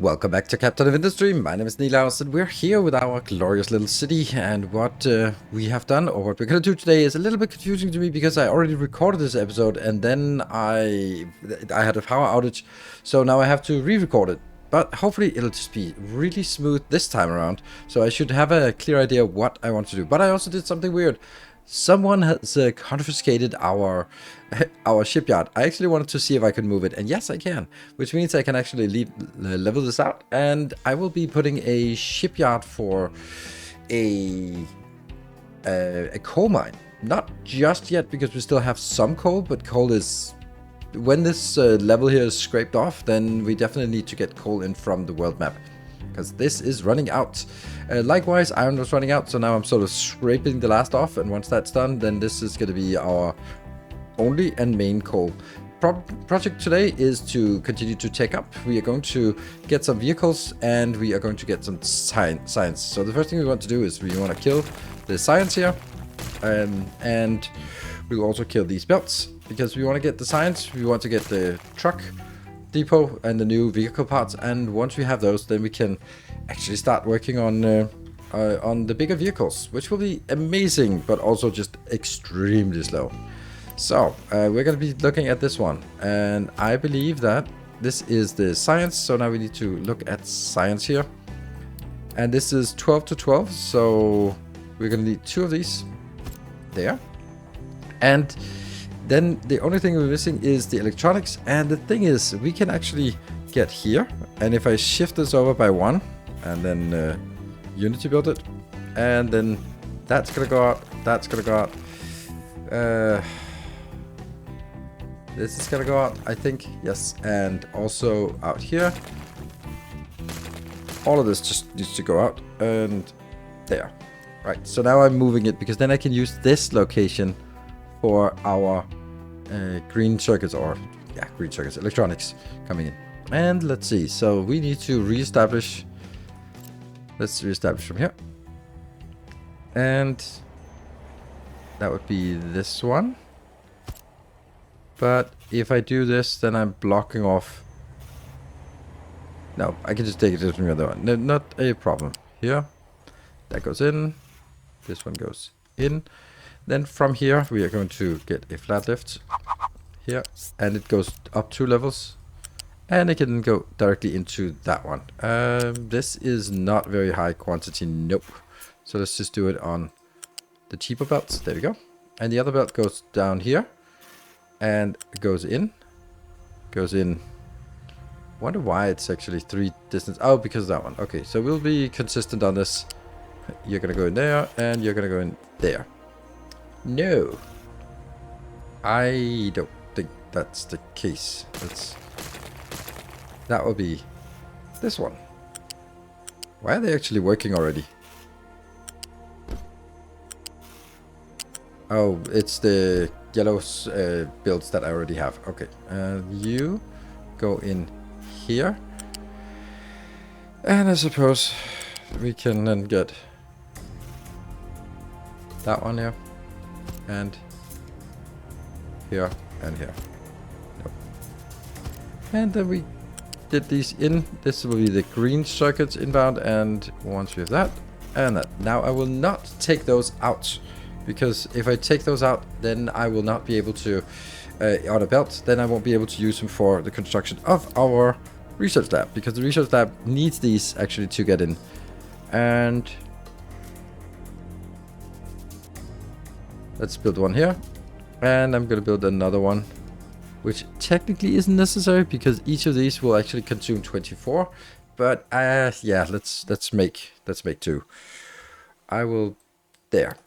Welcome back to Captain of Industry. My name is Nilaus and we're here with our glorious little city, and what we have done, or what we're going to do today, is a little bit confusing to me because I already recorded this episode and then I had a power outage, so now I have to re-record it. But hopefully it'll just be really smooth this time around, so I should have a clear idea of what I want to do. But I also did something weird. Someone has confiscated our shipyard. I actually wanted to see if I could move it, and yes, I can, which means I can actually level this out, and I will be putting a shipyard for a coal mine. Not just yet, because we still have some coal, but coal is... When this level here is scraped off, then we definitely need to get coal in from the world map, because this is running out. Likewise, iron was running out, so now I'm sort of scraping the last off, and once that's done, then this is going to be our only and main coal. Project today is to continue to take up. We are going to get some vehicles, and we are going to get some science. So the first thing we want to do is we want to kill the science here, and we will also kill these belts, because we want to get the science, we want to get the truck depot and the new vehicle parts, and once we have those, then we can actually start working on the bigger vehicles, which will be amazing, but also just extremely slow. So we're going to be looking at this one, and I believe that this is the science. So now we need to look at science here, and this is 12 to 12, so we're going to need 2 of these there, and then the only thing we're missing is the electronics. And the thing is, we can actually get here, and if I shift this over by 1 and then Unity build it, and then that's gonna go out, that's gonna go out, this is gonna go out, I think, yes, and also out here. All of this just needs to go out, and there. Right, so now I'm moving it, because then I can use this location for our green circuits, or green circuits, electronics coming in. And let's see, so we need to reestablish. Let's reestablish from here, and that would be this one. But if I do this, then I'm blocking off. No, I can just take it from the other one. No, not a problem. Here, that goes in, this one goes in. Then from here, we are going to get a flat lift here, and it goes up 2 levels, and it can go directly into that one. This is not very high quantity, nope. So let's just do it on the cheaper belts. There we go. And the other belt goes down here, and goes in. Wonder why it's actually 3 distance. Oh, because of that one. Okay, so we'll be consistent on this. You're gonna go in there, and you're gonna go in there. No, I don't think that's the case. That will be this one. Why are they actually working already? Oh, it's the yellow builds that I already have. Okay, you go in here, and I suppose we can then get that one here. And here and here. Nope. And then we did these in. This will be the green circuits inbound, and once we have that and that. Now I will not take those out, because if I take those out, then I will not be able to on a belt, then I won't be able to use them for the construction of our research lab, because the research lab needs these actually to get in. And let's build one here, and I'm gonna build another one, which technically isn't necessary, because each of these will actually consume 24. But yeah, let's make 2. I will there,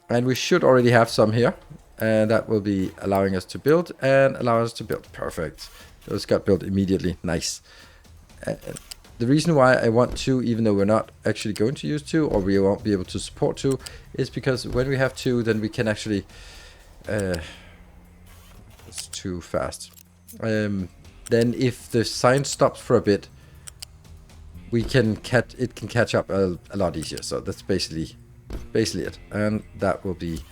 and we should already have some here, and that will be allowing us to build and allow us to build. Perfect. Those got built immediately. Nice. The reason why I want 2, even though we're not actually going to use 2, or we won't be able to support 2, is because when we have 2, then we can actually... it's too fast. Then if the science stops for a bit, it can catch up a lot easier. So that's basically it. And that will be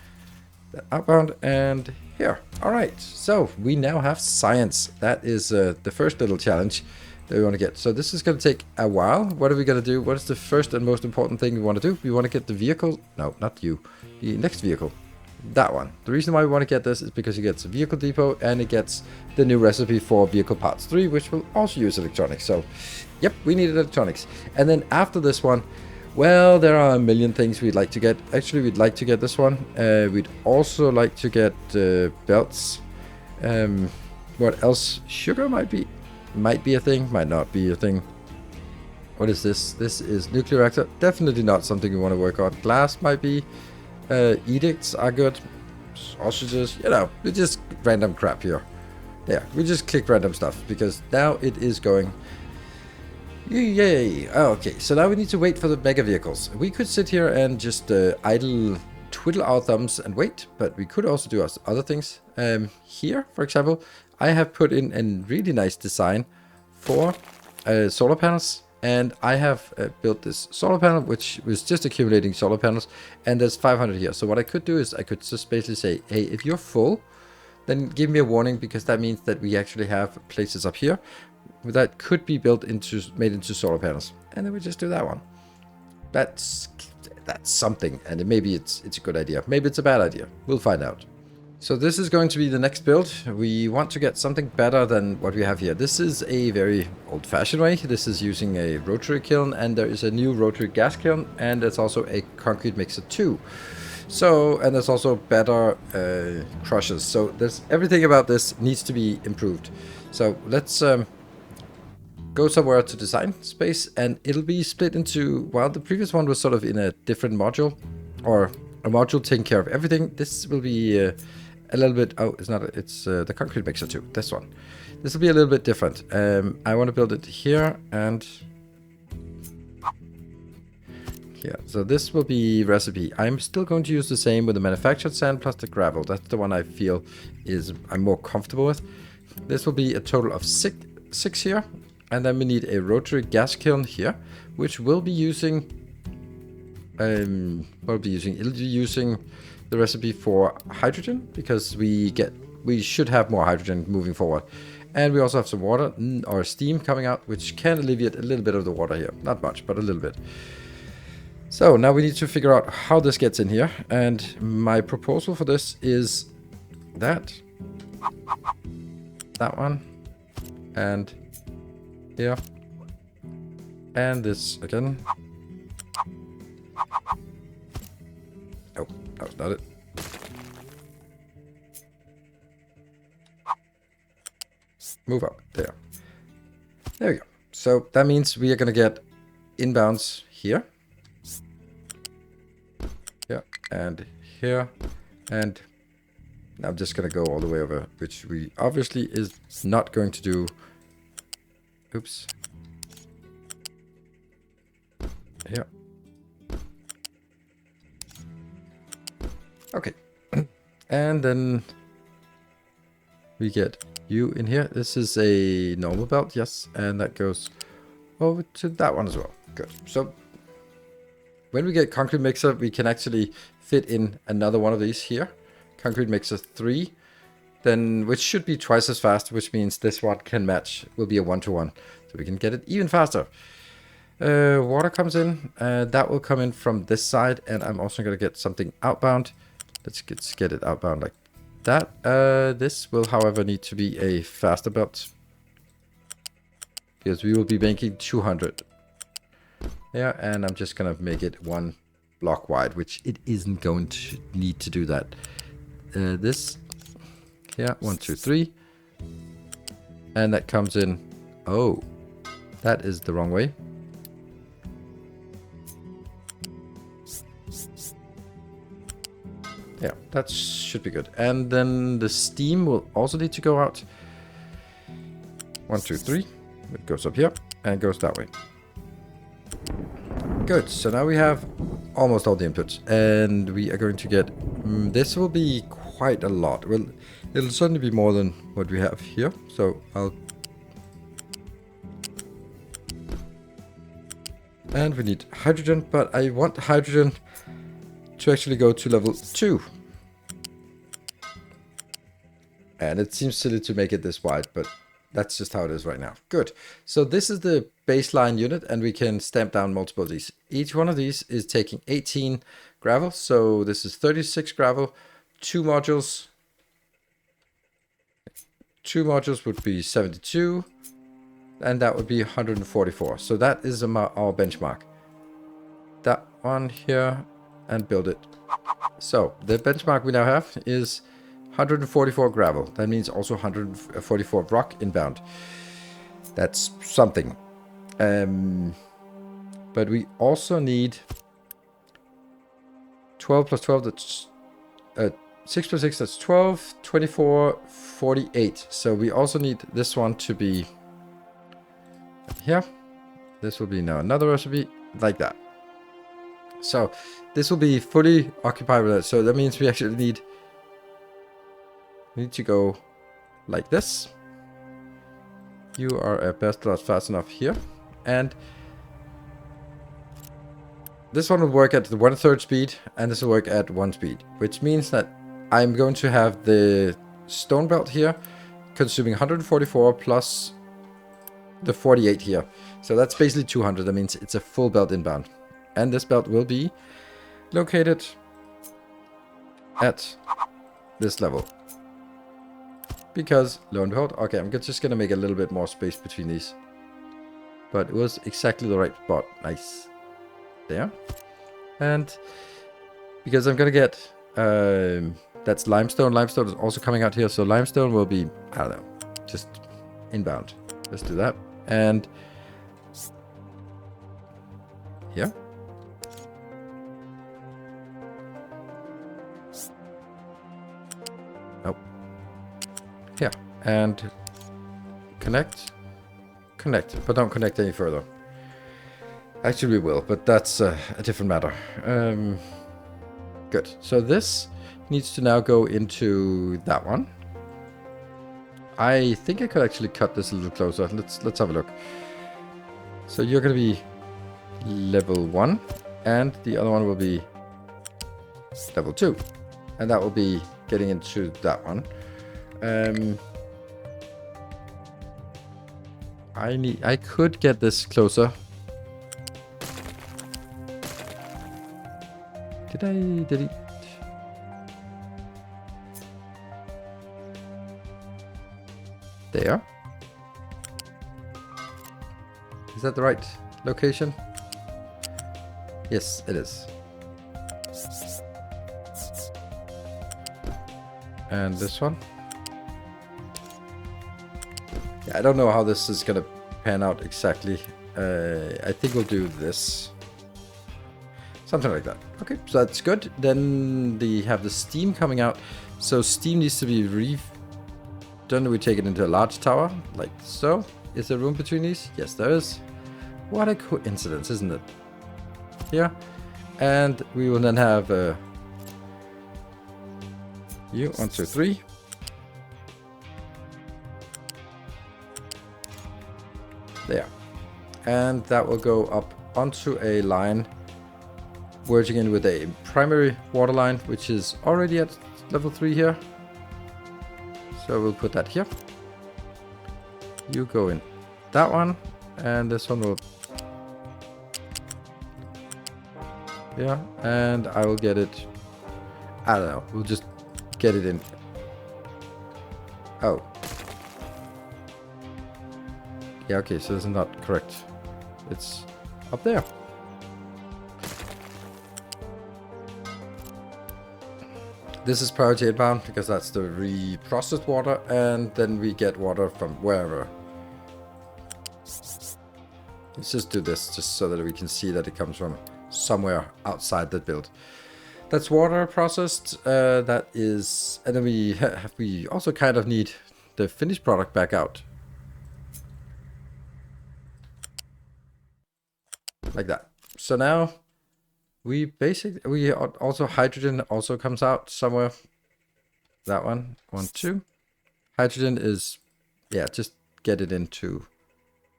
the outbound and here. All right, so we now have science. That is the first little challenge. that we want to get. So this is going to take a while. What are we going to do? What is the first and most important thing we want to do? We want to get the vehicle. No, not you. The next vehicle. That one. The reason why we want to get this is because it gets a vehicle depot and it gets the new recipe for vehicle parts 3, which will also use electronics. So, yep, we need electronics. And then after this one, well, there are a million things we'd like to get. Actually, we'd like to get this one. We'd also like to get belts. What else? Sugar might be a thing, might not be a thing. What is this? This is nuclear reactor. Definitely not something we want to work on. Glass might be. Edicts are good. Sausages, you know, we just random crap here. Yeah, we just click random stuff because now it is going. Yay! Okay, so now we need to wait for the mega vehicles. We could sit here and just idle, twiddle our thumbs and wait, but we could also do other things. Here, for example, I have put in a really nice design for solar panels. And I have built this solar panel, which was just accumulating solar panels, and there's 500 here. So what I could do is I could just basically say, hey, if you're full, then give me a warning, because that means that we actually have places up here that could be made into solar panels. And then we just do that one. That's something, and maybe it's a good idea. Maybe it's a bad idea. We'll find out. So this is going to be the next build. We want to get something better than what we have here. This is a very old-fashioned way. This is using a rotary kiln, and there is a new rotary gas kiln, and there's also a concrete mixer too. So, and there's also better crushers. So there's everything about this needs to be improved. So let's go somewhere to design space, and it'll be split into, while the previous one was sort of in a different module, or a module taking care of everything. This will be a little bit, oh, it's not, it's the concrete mixer too, this one. This will be a little bit different. I want to build it here and here. So this will be recipe. I'm still going to use the same with the manufactured sand plus the gravel. That's the one I feel I'm more comfortable with. This will be a total of six here. And then we need a rotary gas kiln here, which will be using it'll be using the recipe for hydrogen, because we should have more hydrogen moving forward. And we also have some water or steam coming out, which can alleviate a little bit of the water here. Not much, but a little bit. So now we need to figure out how this gets in here. And my proposal for this is that one, and here, and this again. Oh, that was not it. Move up. There. There we go. So that means we are going to get inbounds here. Yeah, and here. And I'm just going to go all the way over, which we obviously is not going to do. Oops. Here. Okay. And then we get you in here. This is a normal belt, yes. And that goes over to that one as well. Good. So when we get concrete mixer, we can actually fit in another one of these here. Concrete mixer 3. Then, which should be twice as fast, which means this one can match, will be a 1-to-1. So we can get it even faster. Water comes in. That will come in from this side. And I'm also going to get something outbound. Let's get it outbound like that. This will, however, need to be a faster belt, because we will be making 200. Yeah, and I'm just going to make it 1 block wide, which it isn't going to need to do that. This, yeah, 1, 2, 3. And that comes in. Oh, that is the wrong way. Yeah, that should be good. And then the steam will also need to go out. 1, 2, 3. It goes up here and goes that way. Good. So now we have almost all the inputs, and we are going to get. This will be quite a lot. Well, it'll certainly be more than what we have here. So I'll. And we need hydrogen, but I want hydrogen to actually go to level 2. And it seems silly to make it this wide, but that's just how it is right now. Good. So this is the baseline unit, and we can stamp down multiple of these. Each one of these is taking 18 gravel. So this is 36 gravel. Two modules would be 72, and that would be 144. So that is our benchmark. That one here, and build it. So the benchmark we now have is 144 gravel. That means also 144 rock inbound. That's something. But we also need 12 plus 12, that's 6 plus 6, that's 12, 24, 48. So we also need this one to be here. This will be now another recipe, like that. So this will be fully occupied with it. So that means we actually need to go like this. You are at best not fast enough here. And this one will work at the 1/3 speed, and this will work at 1 speed, which means that I'm going to have the stone belt here consuming 144 plus the 48 here. So that's basically 200. That means it's a full belt inbound. And this belt will be located at this level. Because, lo and behold, okay, I'm just going to make a little bit more space between these. But it was exactly the right spot. Nice. There. And because I'm going to get, that's limestone. Limestone is also coming out here. So limestone will be, I don't know, just inbound. Let's do that. And here. Nope. Here. And connect. Connect. But don't connect any further. Actually, we will, but that's a different matter. Good. So this needs to now go into that one. I think I could actually cut this a little closer. Let's have a look. So you're going to be level 1, and the other one will be level 2, and that will be getting into that one. I could get this closer. Did I delete? There. Is that the right location? Yes, it is. And this one. Yeah, I don't know how this is gonna pan out exactly. I think we'll do this. Something like that. Okay, so that's good. Then we have the steam coming out. So steam needs to be redone. We take it into a large tower, like so. Is there room between these? Yes, there is. What a coincidence, isn't it? Here. And we will then have you, 1, 2, 3. There. And that will go up onto a line merging in with a primary water line, which is already at level 3 here. So we'll put that here. You go in that one, and this one will... Yeah, and I will get it... I don't know, we'll just get it in. Oh. Yeah, okay, so this is not correct. It's up there. This is priority inbound because that's the reprocessed water, and then we get water from wherever. Let's just do this just so that we can see that it comes from somewhere outside the build. That's water processed. That is, and then we also kind of need the finished product back out, like that. So now we also hydrogen also comes out somewhere. That one, 1, 2. Hydrogen is, yeah, just get it into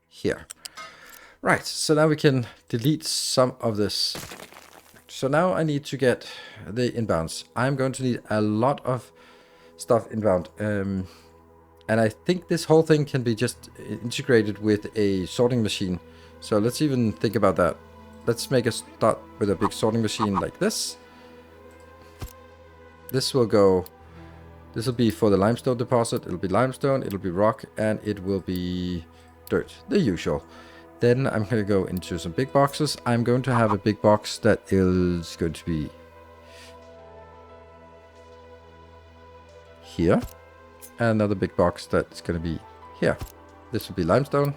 here. Right, so now we can delete some of this. So now I need to get the inbounds. I'm going to need a lot of stuff inbound. And And I think this whole thing can be just integrated with a sorting machine. So let's even think about that. Let's make a start with a big sorting machine like this. This will go... This will be for the limestone deposit. It'll be limestone, it'll be rock, and it will be dirt. The usual. Then I'm going to go into some big boxes. I'm going to have a big box that is going to be here. And another big box that's going to be here. This will be limestone.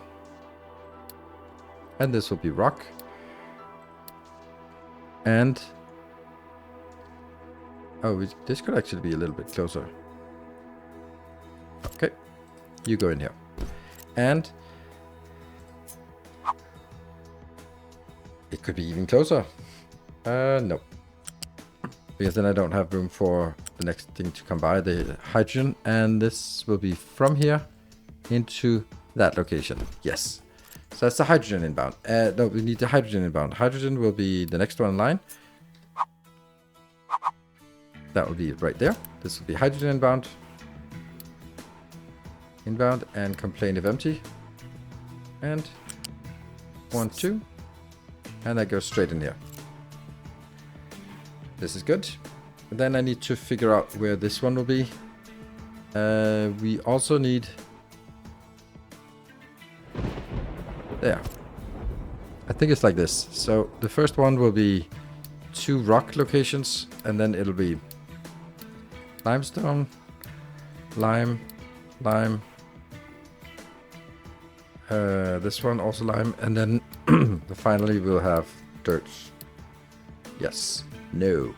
And this will be rock. And... oh, this could actually be a little bit closer. Okay. You go in here. And... it could be even closer. No. Because then I don't have room for the next thing to come by, the hydrogen. And this will be from here into that location. Yes. So that's the hydrogen inbound. No, we need the hydrogen inbound. Hydrogen will be the next one in line. That will be right there. This will be hydrogen inbound. Inbound and complain if empty. And 1, 2. And that goes straight in here. This is good. And then I need to figure out where this one will be. We also need... there. I think it's like this. So the first one will be 2 rock locations. And then it'll be limestone, lime, lime. This one also lime. And then finally we'll have dirt. Yes. No.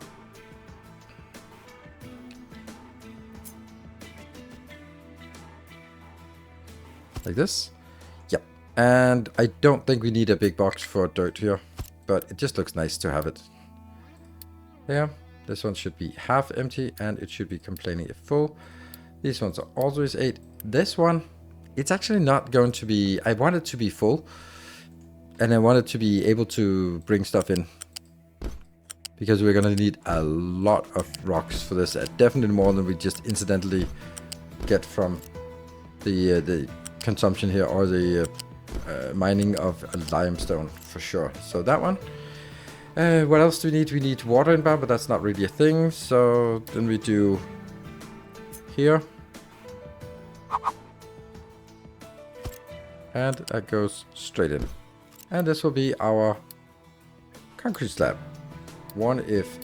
Like this. Yep. And I don't think we need a big box for dirt here, but it just looks nice to have it. There. This one should be half empty and it should be complaining if full. These ones are always 8. This one, it's actually not going to be... I want it to be full. And I want it to be able to bring stuff in. Because we're going to need a lot of rocks for this. Definitely more than we just incidentally get from the consumption here. Or the mining of limestone for sure. So that one. What else do we need? We need water inbound, but that's not really a thing. So then we do here. And that goes straight in. And this will be our concrete slab. 1 if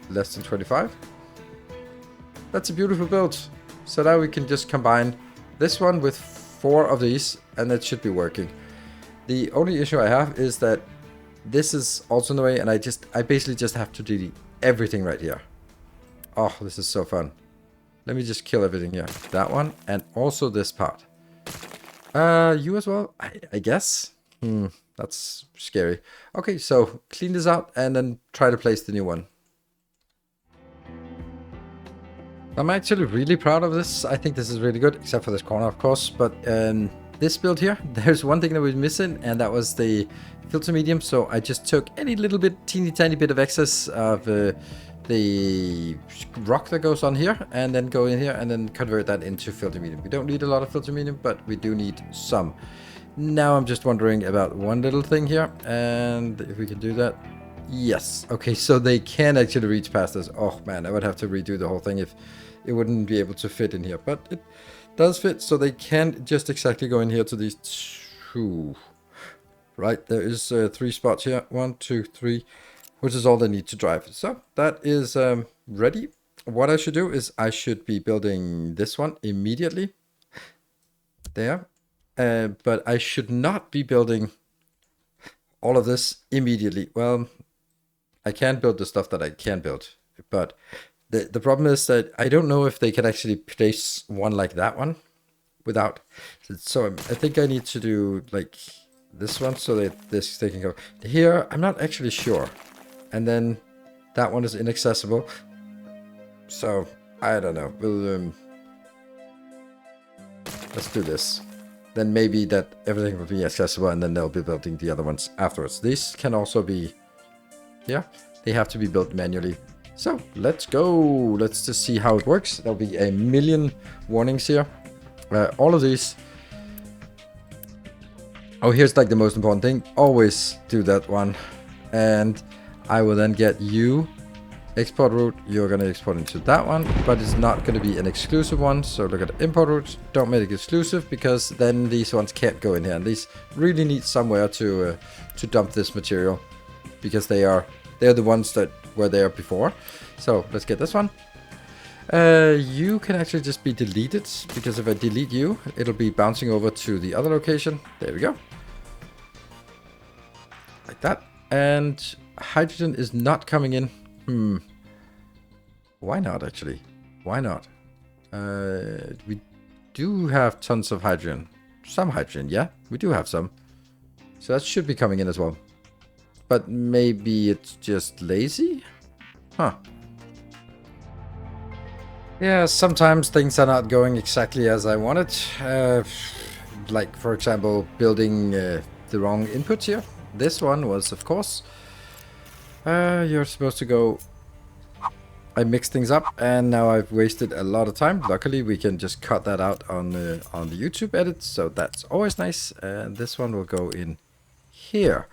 less than 25. That's a beautiful build. So now we can just combine this one with 4 of these and it should be working. The only issue I have is that this is also in the way and I basically just have to delete everything right here. Oh, this is so fun. Let me just kill everything here. That one and also this part. You as well, I guess. That's scary. Okay, so clean this out and then try to place the new one. I'm actually really proud of this. I think this is really good, except for this corner, of course. But this build here, there's one thing that we're missing, and that was the filter medium. So I just took any little bit, teeny tiny bit of excess of the rock that goes on here, and then go in here and then convert that into filter medium. We don't need a lot of filter medium, but we do need some. Now I'm just wondering about one little thing here, and if we can do that. Yes. Okay, so they can actually reach past us. Oh man, I would have to redo the whole thing if it wouldn't be able to fit in here, but it does fit, so they can just exactly go in here to these 2. Right, there is 3 spots here. 1, 2, 3, which is all they need to drive. So that is ready. What I should do is I should be building this one immediately. There. But I should not be building all of this immediately. Well, I can build the stuff that I can build, but the problem is that I don't know if they can actually place one like that one without. So I think I need to do like this one so that this thing can go here. I'm not actually sure. And then that one is inaccessible. So I don't know. We'll let's do this. Then maybe that everything will be accessible and then they'll be building the other ones afterwards. These can also be, yeah, they have to be built manually. So let's go. Let's just see how it works. There'll be a million warnings here. All of these. Oh, here's like the most important thing. Always do that one. And I will then get you export route. You're going to export into that one, but it's not going to be an exclusive one. So look at the import routes. Don't make it exclusive, because then these ones can't go in here. And these really need somewhere to dump this material, because they're the ones that were there before. So let's get this one. You can actually just be deleted, because if I delete you, it'll be bouncing over to the other location. There we go. Like that. And hydrogen is not coming in. Why not, actually? Why not? We do have tons of hydrogen. Some hydrogen, yeah. We do have some. So that should be coming in as well. But maybe it's just lazy? Huh. Yeah, sometimes things are not going exactly as I wanted. Like, for example, building the wrong inputs here. This one was, of course, you're supposed to go... I mixed things up, and now I've wasted a lot of time. Luckily, we can just cut that out on the YouTube edit, so that's always nice. And this one will go in here.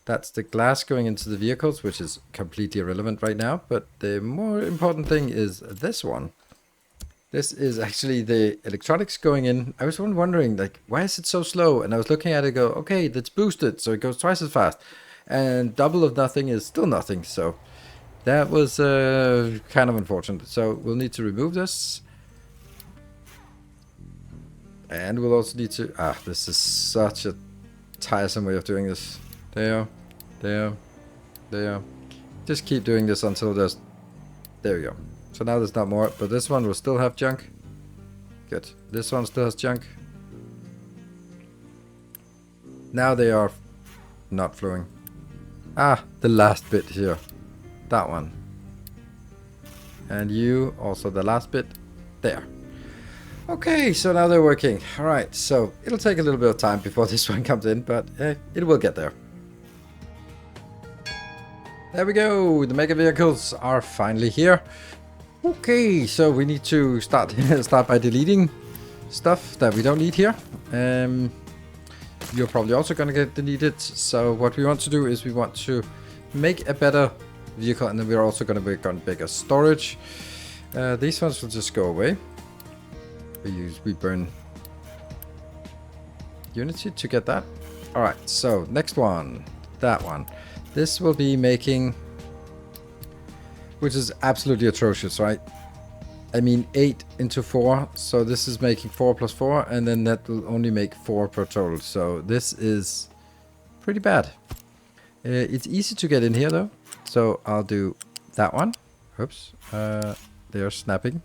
That's the glass going into the vehicles, which is completely irrelevant right now. But the more important thing is this one. This is actually the electronics going in. I was wondering, like, why is it so slow? And I was looking at it and go, okay, that's boosted, so it goes twice as fast. And double of nothing is still nothing, so that was kind of unfortunate. So we'll need to remove this. And we'll also need to... this is such a tiresome way of doing this. There. Just keep doing this until there's... There we go. So now there's not more, but this one will still have junk. Good. This one still has junk. Now they are not flowing. The last bit here. That one. And you, also the last bit. There. Okay, so now they're working. Alright, so it'll take a little bit of time before this one comes in, but it will get there. There we go. The mega vehicles are finally here. Okay, so we need to start by deleting stuff that we don't need here. You're probably also going to get deleted. So what we want to do is we want to make a better vehicle, and then we're also going to make on bigger storage. These ones will just go away. We burn Unity to get that. All right, so next one, that one. This will be making, which is absolutely atrocious, right? I mean, 8 into 4, so this is making 4 plus 4, and then that will only make 4 per total. So this is pretty bad. It's easy to get in here though, so I'll do that one. Oops, they are snapping.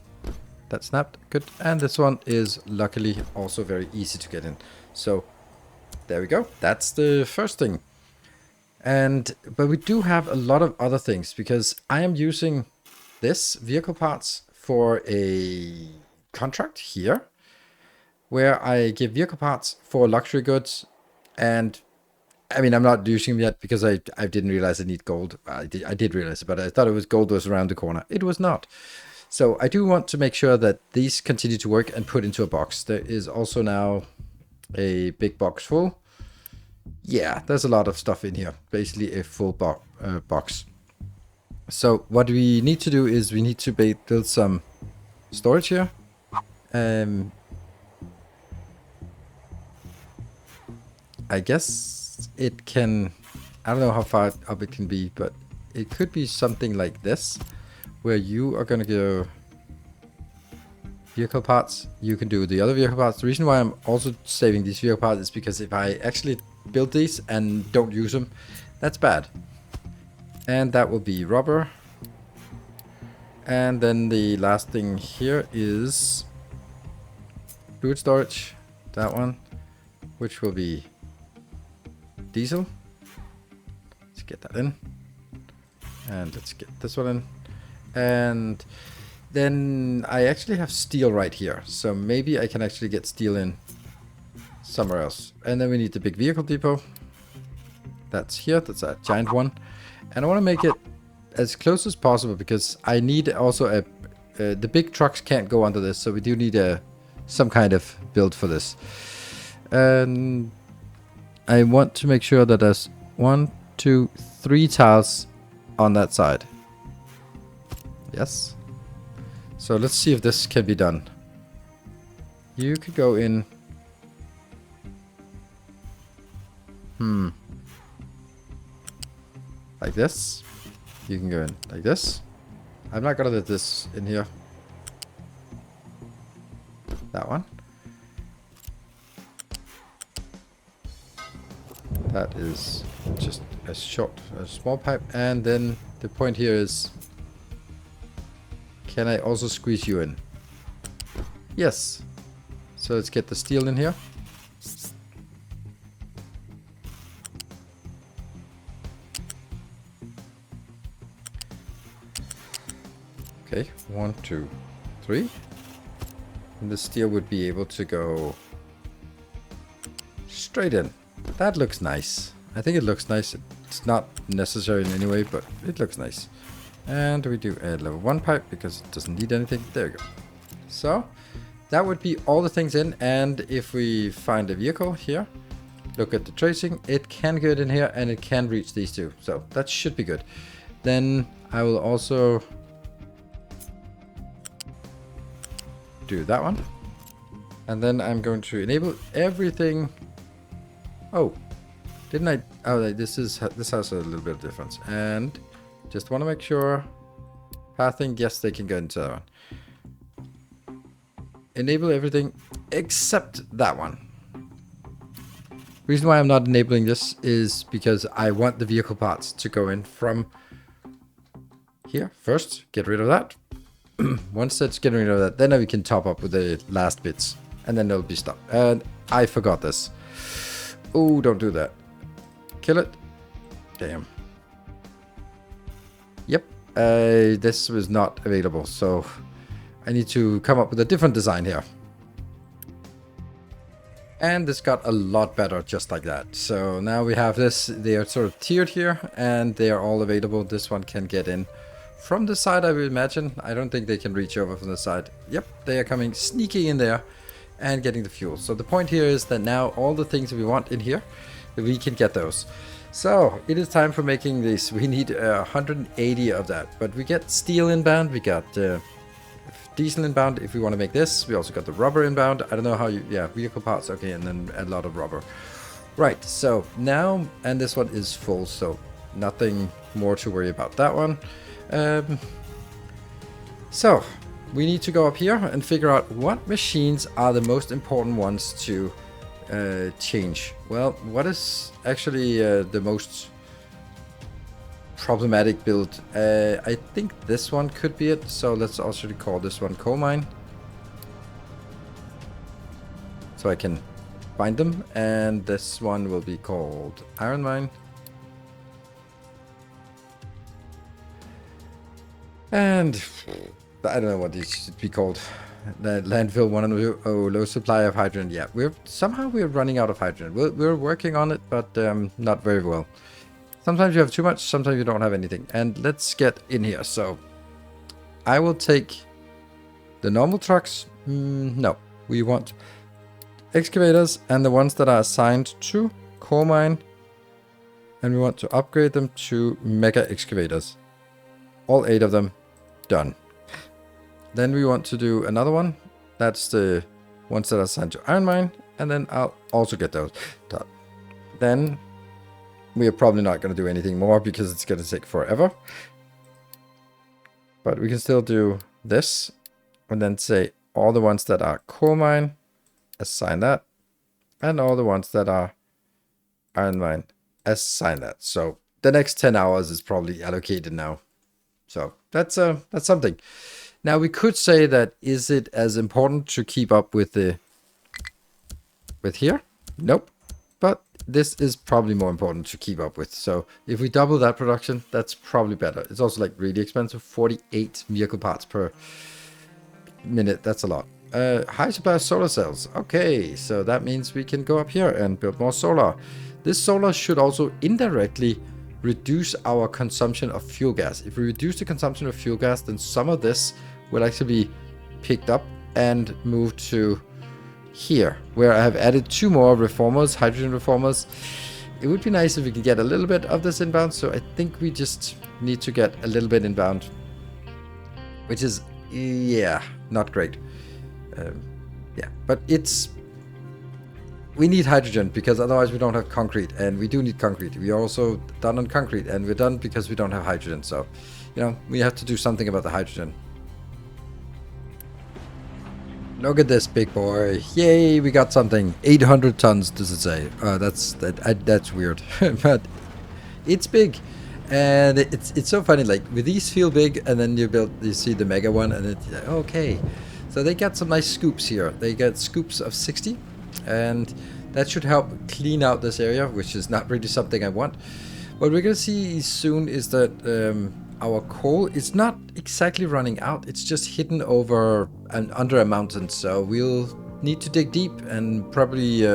That snapped, good. And this one is luckily also very easy to get in. So there we go. That's the first thing. But we do have a lot of other things, because I am using this vehicle parts for a contract here, where I give vehicle parts for luxury goods. And I mean, I'm not using them yet because I didn't realize I need gold. I did realize it, but I thought it was gold was around the corner. It was not. So I do want to make sure that these continue to work and put into a box. There is also now a big box full. Yeah, there's a lot of stuff in here. Basically a full box. So what we need to do is we need to build some storage here. I guess it can... I don't know how far up it can be, but it could be something like this, where you are going to go vehicle parts, you can do the other vehicle parts. The reason why I'm also saving these vehicle parts is because if I actually build these and don't use them, that's bad. And that will be rubber. And then the last thing here is fluid storage, that one, which will be diesel. Let's get that in. And let's get this one in. And then I actually have steel right here, so maybe I can actually get steel in somewhere else. And then we need the big vehicle depot. That's here, that's a giant one. And I want to make it as close as possible, because I need also the big trucks can't go under this, so we do need a some kind of build for this. And I want to make sure that there's 1, 2, 3 tiles on that side. Yes. So let's see if this can be done. You could go in. Like this. You can go in like this. I'm not gonna let this in here. That one. That is just a small pipe. And then the point here is, can I also squeeze you in? Yes. So let's get the steel in here. Okay, 1, 2, 3. And the steel would be able to go straight in. That looks nice. I think it looks nice. It's not necessary in any way, but it looks nice. And we do a level 1 pipe because it doesn't need anything. There we go. So that would be all the things in. And if we find a vehicle here, look at the tracing, it can get in here and it can reach these two. So that should be good. Then I will also do that one. And then I'm going to enable everything. Oh, didn't I? Oh, this has a little bit of difference. And just want to make sure. Pathing, yes, they can go into that one. Enable everything except that one. Reason why I'm not enabling this is because I want the vehicle parts to go in from here first. Get rid of that. Once that's getting rid of that, then we can top up with the last bits. And then it'll be stopped. And I forgot this. Oh, don't do that. Kill it. Damn. Yep. This was not available. So I need to come up with a different design here. And this got a lot better just like that. So now we have this. They are sort of tiered here. And they are all available. This one can get in from the side, I would imagine. I don't think they can reach over from the side. Yep, they are coming sneaking in there and getting the fuel. So the point here is that now all the things we want in here, we can get those. So it is time for making this. We need 180 of that. But we get steel inbound. We got diesel inbound if we want to make this. We also got the rubber inbound. I don't know how you... Yeah, vehicle parts. Okay, and then a lot of rubber. Right, so now... And this one is full, so nothing more to worry about that one. So we need to go up here and figure out what machines are the most important ones to change. Well, what is actually the most problematic build? I think this one could be it. So let's also call this one coal mine, so I can find them. And this one will be called iron mine. And I don't know what these should be called. The landfill 1 and 2. Oh, low supply of hydrogen. Yeah, we're running out of hydrogen. We're working on it, but not very well. Sometimes you have too much, sometimes you don't have anything. And let's get in here. So I will take the normal trucks. No, we want excavators and the ones that are assigned to coal mine. And we want to upgrade them to mega excavators. All 8 of them. Done. Then we want to do another one. That's the ones that are assigned to iron mine. And then I'll also get those done. Then we are probably not going to do anything more because it's going to take forever. But we can still do this. And then say all the ones that are coal mine, assign that. And all the ones that are iron mine, assign that. So the next 10 hours is probably allocated now. So that's something. Now we could say that, is it as important to keep up with here? Nope. But this is probably more important to keep up with. So if we double that production, that's probably better. It's also like really expensive. 48 vehicle parts per minute. That's a lot. High supply of solar cells. Okay, so that means we can go up here and build more solar. This solar should also indirectly reduce our consumption of fuel gas. If we reduce the consumption of fuel gas, then some of this will actually be picked up and moved to here, where I have added 2 more reformers, hydrogen reformers. It would be nice if we could get a little bit of this inbound, so I think we just need to get a little bit inbound, which is, yeah, not great. Yeah, but we need hydrogen because otherwise we don't have concrete, and we do need concrete. We are also done on concrete, and we're done because we don't have hydrogen. So, you know, we have to do something about the hydrogen. Look at this big boy. Yay, we got something. 800 tons, does it say? That's weird. But it's big. And it's so funny, like, with these feel big, and then you see the mega one, and it's okay. So they got some nice scoops here. They got scoops of 60. And that should help clean out this area, which is not really something I want. What we're going to see soon is that our coal is not exactly running out. It's just hidden over and under a mountain. So we'll need to dig deep and probably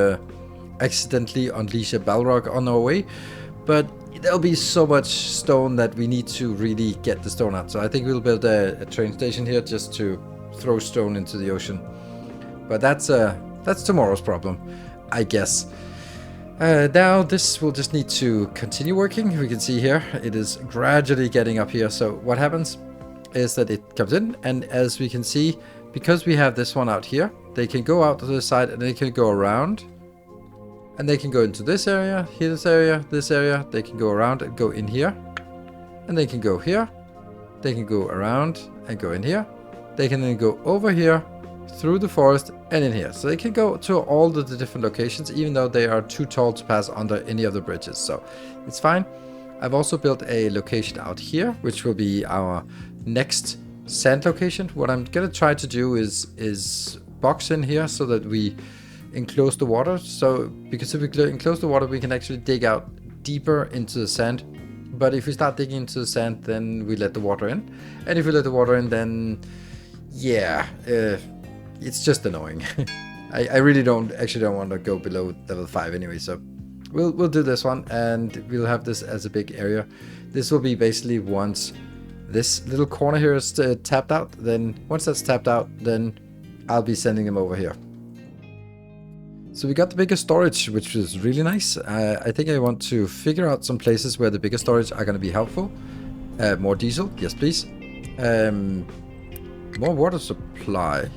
accidentally unleash a Balrog on our way. But there'll be so much stone that we need to really get the stone out. So I think we'll build a train station here just to throw stone into the ocean. But that's tomorrow's problem, I guess. Now this will just need to continue working. We can see here it is gradually getting up here. So what happens is that it comes in, and as we can see, because we have this one out here, they can go out to the side and they can go around, and they can go into this area, here, this area. They can go around and go in here, and they can go here. They can go around and go in here. They can then go over here, through the forest, and in here. So they can go to all the different locations, even though they are too tall to pass under any of the bridges. So it's fine. I've also built a location out here, which will be our next sand location. What I'm gonna try to do is box in here so that we enclose the water. So because if we enclose the water, we can actually dig out deeper into the sand. But if we start digging into the sand, then we let the water in. And if we let the water in, then yeah, it's just annoying. I really don't want to go below level 5 anyway, so we'll do this one, and we'll have this as a big area. This will be basically once this little corner here is tapped out, then once that's tapped out, then I'll be sending them over here. So we got the bigger storage, which is really nice. I think I want to figure out some places where the bigger storage are going to be helpful. More diesel, yes please. More water supply.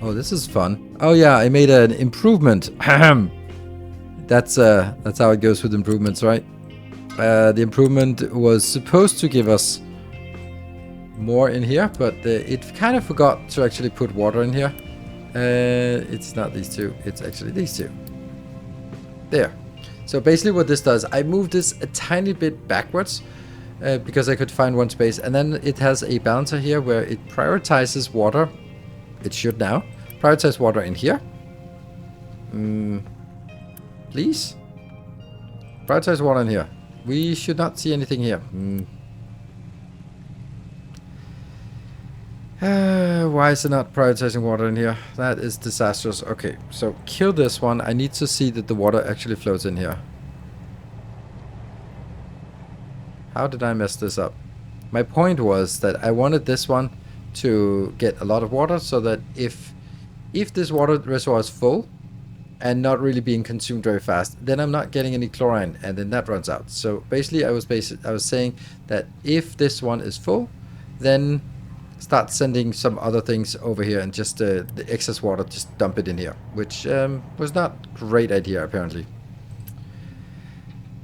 Oh, this is fun. Oh yeah, I made an improvement. That's how it goes with improvements, right? The improvement was supposed to give us more in here, but it kind of forgot to actually put water in here. It's not these two, it's actually these two. There. So basically what this does, I moved this a tiny bit backwards because I could find one space, and then it has a balancer here where it prioritizes water. It should now prioritize water in here. Please? Prioritize water in here. We should not see anything here. Why is it not prioritizing water in here? That is disastrous. Okay, so kill this one. I need to see that the water actually flows in here. How did I mess this up? My point was that I wanted this one to get a lot of water, so that if this water reservoir is full and not really being consumed very fast, then I'm not getting any chlorine, and then that runs out. So basically I was saying that if this one is full, then start sending some other things over here, and just the excess water, just dump it in here, which was not a great idea apparently.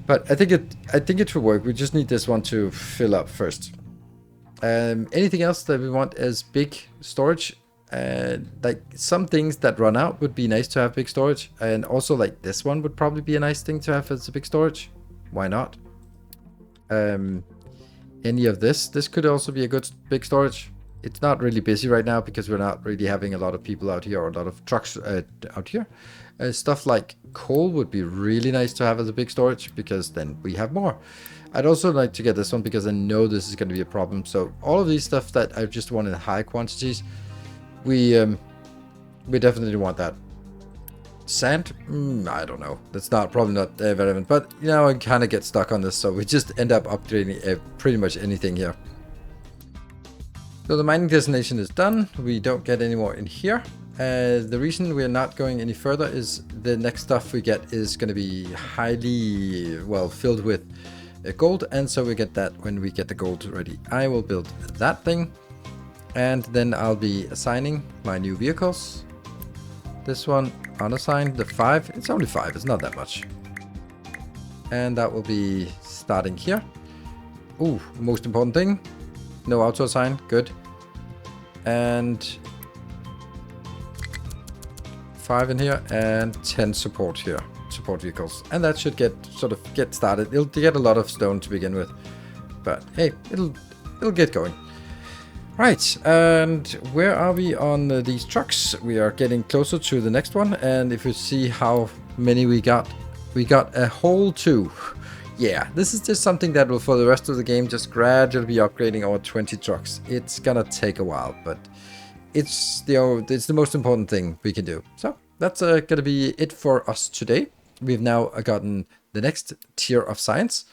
But I think it will work. We just need this one to fill up first. Anything else that we want as big storage? Like some things that run out would be nice to have big storage, and also like this one would probably be a nice thing to have as a big storage. Why not? Any of this could also be a good big storage. It's not really busy right now because we're not really having a lot of people out here or a lot of trucks out here. Stuff like coal would be really nice to have as a big storage, because then we have more. I'd also like to get this one because I know this is going to be a problem. So all of these stuff that I just want in high quantities, we definitely want that. Sand? I don't know. That's probably not relevant. But you know, I kind of get stuck on this, so we just end up upgrading pretty much anything here. So the mining destination is done. We don't get any more in here. The reason we're not going any further is the next stuff we get is going to be highly, well, filled with gold, and so we get that when we get the gold ready. I will build that thing, and then I'll be assigning my new vehicles. This one unassigned, the 5. It's only 5, it's not that much. And that will be starting here. Ooh, most important thing. No auto assign, good. And 5 in here and 10 support here. Support vehicles. And that should get started. It'll get a lot of stone to begin with. But hey, it'll get going. Right, and where are we on these trucks? We are getting closer to the next one, and if you see how many we got a whole 2. Yeah, this is just something that will, for the rest of the game, just gradually be upgrading our 20 trucks. It's gonna take a while, but it's the most important thing we can do. So that's gonna be it for us today. We've now gotten the next tier of science.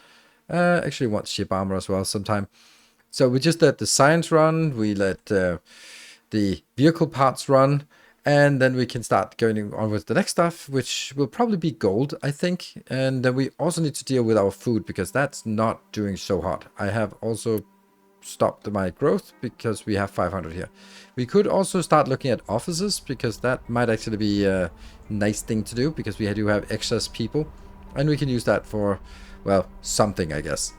Actually want ship armor as well sometime. So we just let the science run, we let the vehicle parts run, and then we can start going on with the next stuff, which will probably be gold, I think. And then we also need to deal with our food, because that's not doing so hot. I have also stopped my growth because we have 500 here. We could also start looking at offices, because that might actually be a nice thing to do, because we do have excess people, and we can use that for, well, something, I guess.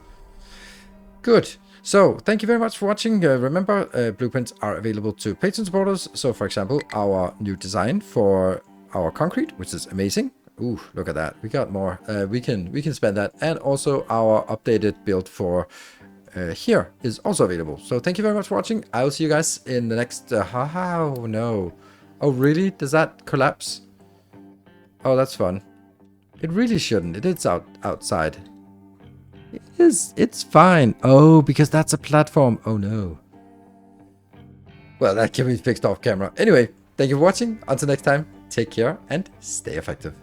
Good. So, thank you very much for watching. Remember, blueprints are available to Patreon supporters. So, for example, our new design for our concrete, which is amazing. Ooh, look at that. We got more. We can spend that. And also our updated build for here is also available. So, thank you very much for watching. I will see you guys in the next... oh, no. Oh, really? Does that collapse? Oh, that's fun. It really shouldn't. It is outside. It is. It's fine. Oh, because that's a platform. Oh, no. Well, that can be fixed off camera. Anyway, thank you for watching. Until next time, take care and stay effective.